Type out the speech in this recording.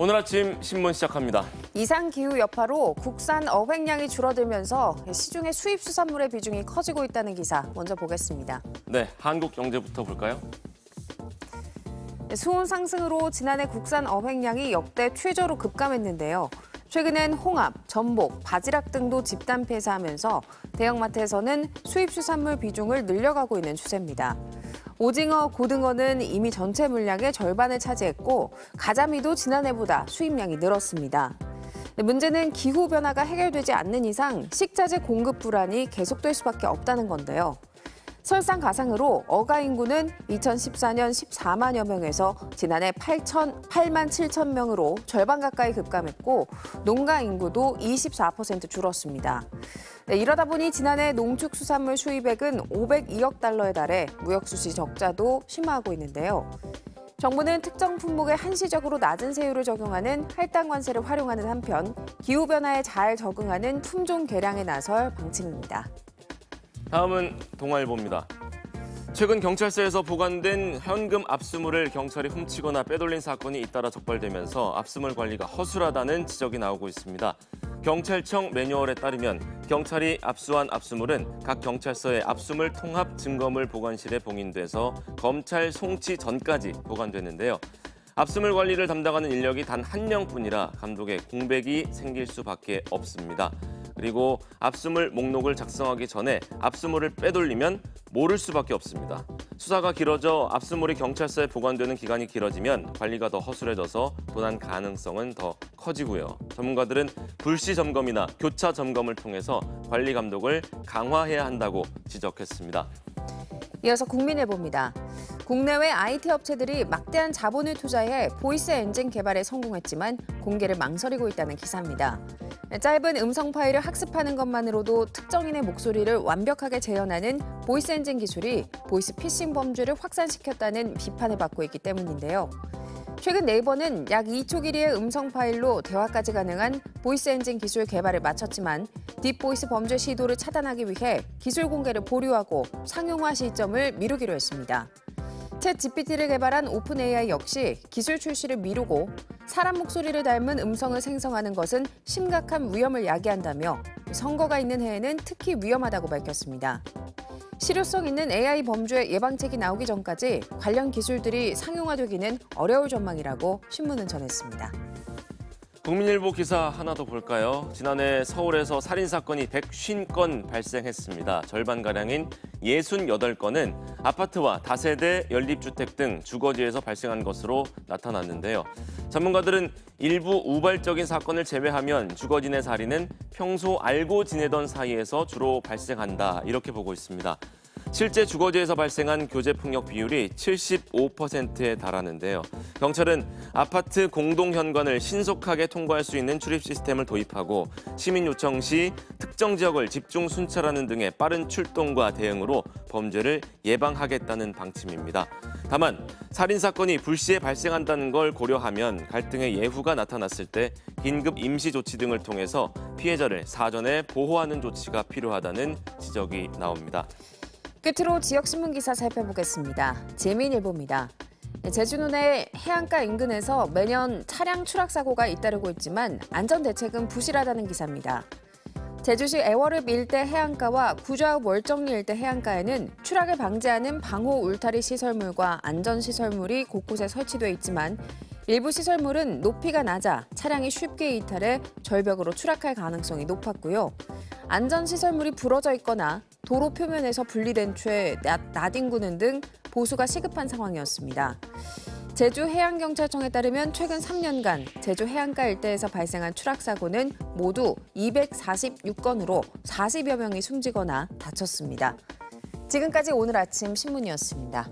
오늘 아침 신문 시작합니다. 이상기후 여파로 국산 어획량이 줄어들면서 시중의 수입 수산물의 비중이 커지고 있다는 기사 먼저 보겠습니다. 네, 한국 경제부터 볼까요? 수온 상승으로 지난해 국산 어획량이 역대 최저로 급감했는데요. 최근엔 홍합, 전복, 바지락 등도 집단 폐사하면서 대형마트에서는 수입 수산물 비중을 늘려가고 있는 추세입니다. 오징어, 고등어는 이미 전체 물량의 절반을 차지했고 가자미도 지난해보다 수입량이 늘었습니다. 문제는 기후변화가 해결되지 않는 이상 식자재 공급 불안이 계속될 수밖에 없다는 건데요. 설상가상으로 어가 인구는 2014년 14만여 명에서 지난해 8만 7천 명으로 절반 가까이 급감했고 농가 인구도 24% 줄었습니다. 이러다 보니 지난해 농축수산물 수입액은 502억 달러에 달해 무역수지 적자도 심화하고 있는데요. 정부는 특정 품목에 한시적으로 낮은 세율을 적용하는 할당 관세를 활용하는 한편 기후변화에 잘 적응하는 품종 개량에 나설 방침입니다. 다음은 동아일보입니다. 최근 경찰서에서 보관된 현금 압수물을 경찰이 훔치거나 빼돌린 사건이 잇따라 적발되면서 압수물 관리가 허술하다는 지적이 나오고 있습니다. 경찰청 매뉴얼에 따르면 경찰이 압수한 압수물은 각 경찰서의 압수물 통합 증거물 보관실에 봉인돼서 검찰 송치 전까지 보관되는데요. 압수물 관리를 담당하는 인력이 단 한 명뿐이라 감독의 공백이 생길 수밖에 없습니다. 그리고 압수물 목록을 작성하기 전에 압수물을 빼돌리면 모를 수밖에 없습니다. 수사가 길어져 압수물이 경찰서에 보관되는 기간이 길어지면 관리가 더 허술해져서 도난 가능성은 더 커지고요. 전문가들은 불시 점검이나 교차 점검을 통해서 관리 감독을 강화해야 한다고 지적했습니다. 이어서 국민일보입니다. 국내외 IT 업체들이 막대한 자본을 투자해 보이스 엔진 개발에 성공했지만 공개를 망설이고 있다는 기사입니다. 짧은 음성 파일을 학습하는 것만으로도 특정인의 목소리를 완벽하게 재현하는 보이스 엔진 기술이 보이스 피싱 범죄를 확산시켰다는 비판을 받고 있기 때문인데요. 최근 네이버는 약 2초 길이의 음성 파일로 대화까지 가능한 보이스 엔진 기술 개발을 마쳤지만 딥보이스 범죄 시도를 차단하기 위해 기술 공개를 보류하고 상용화 시점을 미루기로 했습니다. 챗 GPT를 개발한 오픈 AI 역시 기술 출시를 미루고 사람 목소리를 닮은 음성을 생성하는 것은 심각한 위험을 야기한다며 선거가 있는 해에는 특히 위험하다고 밝혔습니다. 실효성 있는 AI 범죄 예방책이 나오기 전까지 관련 기술들이 상용화되기는 어려울 전망이라고 신문은 전했습니다. 국민일보 기사 하나 더 볼까요? 지난해 서울에서 살인사건이 150건 발생했습니다. 절반가량인 68건은 아파트와 다세대 연립주택 등 주거지에서 발생한 것으로 나타났는데요. 전문가들은 일부 우발적인 사건을 제외하면 주거진의 살인은 평소 알고 지내던 사이에서 주로 발생한다, 이렇게 보고 있습니다. 실제 주거지에서 발생한 교제폭력 비율이 75%에 달하는데요. 경찰은 아파트 공동현관을 신속하게 통과할 수 있는 출입 시스템을 도입하고 시민 요청 시 특정 지역을 집중 순찰하는 등의 빠른 출동과 대응으로 범죄를 예방하겠다는 방침입니다. 다만 살인사건이 불시에 발생한다는 걸 고려하면 갈등의 예후가 나타났을 때 긴급 임시 조치 등을 통해서 피해자를 사전에 보호하는 조치가 필요하다는 지적이 나옵니다. 끝으로 지역신문 기사 살펴보겠습니다. 재미일보입니다. 제주도 내 해안가 인근에서 매년 차량 추락 사고가 잇따르고 있지만 안전대책은 부실하다는 기사입니다. 제주시 애월읍 일대 해안가와 구좌읍 월정리 일대 해안가에는 추락을 방지하는 방호 울타리 시설물과 안전시설물이 곳곳에 설치돼 있지만 일부 시설물은 높이가 낮아 차량이 쉽게 이탈해 절벽으로 추락할 가능성이 높았고요. 안전시설물이 부러져 있거나 도로 표면에서 분리된 채 나뒹구는 등 보수가 시급한 상황이었습니다. 제주 해양경찰청에 따르면 최근 3년간 제주 해안가 일대에서 발생한 추락 사고는 모두 246건으로 40여 명이 숨지거나 다쳤습니다. 지금까지 오늘 아침 신문이었습니다.